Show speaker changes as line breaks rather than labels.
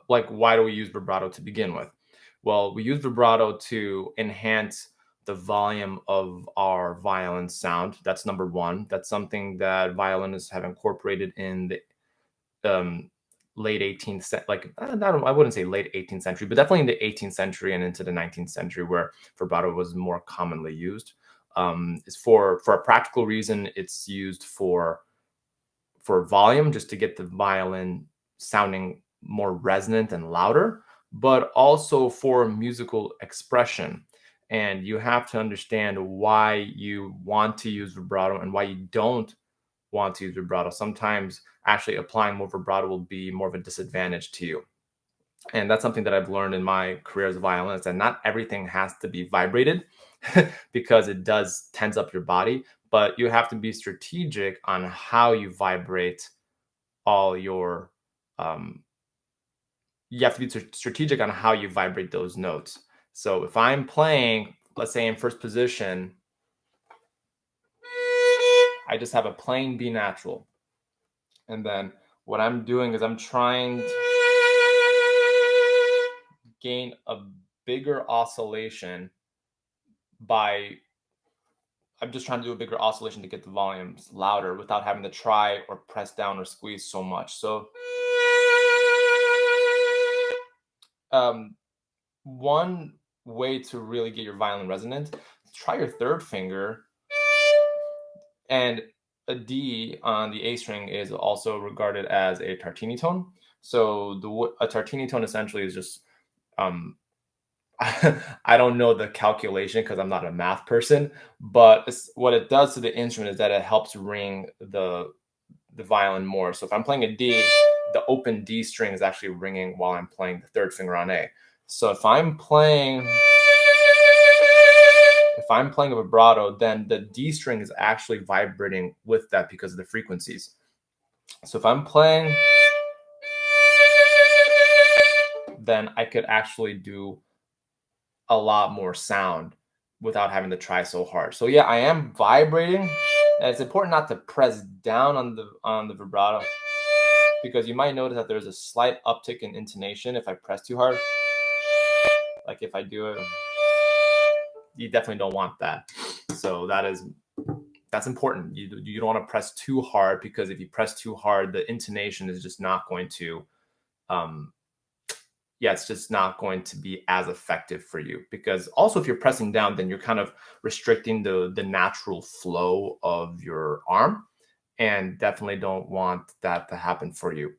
like, why do we use vibrato to begin with? Well, we use vibrato to enhance the volume of our violin sound. That's number one. That's something that violinists have incorporated in the um, late 18th, like I wouldn't say late 18th century, but definitely in the 18th century and into the 19th century, where vibrato was more commonly used. Is for a practical reason. It's used for volume, just to get the violin sounding more resonant and louder, but also for musical expression. And you have to understand why you want to use vibrato and why you don't want to use vibrato. Sometimes actually applying more vibrato will be more of a disadvantage to you. And that's something that I've learned in my career as a violinist, that not everything has to be vibrated because it does tense up your body, but you have to be strategic on how you vibrate all your um, you have to be strategic on how you vibrate those notes. So if I'm playing, let's say in first position, I just have a plain B natural. And then what I'm doing is I'm trying to gain a bigger oscillation by I'm just trying to do a bigger oscillation to get the volumes louder without having to try or press down or squeeze so much. So one way to really get your violin resonant, try your third finger, and a D on the A string is also regarded as a tartini tone. So a tartini tone essentially is just um, I don't know the calculation because I'm not a math person, but what it does to the instrument is that it helps ring the violin more. So if I'm playing a D, the open D string is actually ringing while I'm playing the third finger on A. So if I'm playing a vibrato, then the D string is actually vibrating with that because of the frequencies. So if I'm playing, then I could actually do a lot more sound without having to try so hard. So yeah, I am vibrating, and it's important not to press down on the vibrato, because you might notice that there's a slight uptick in intonation if I press too hard. Like if I do it, you definitely don't want that. So that's important. You don't want to press too hard, because if you press too hard, the intonation is just not going to it's just not going to be as effective for you. Because also, if you're pressing down, then you're kind of restricting the natural flow of your arm, and definitely don't want that to happen for you.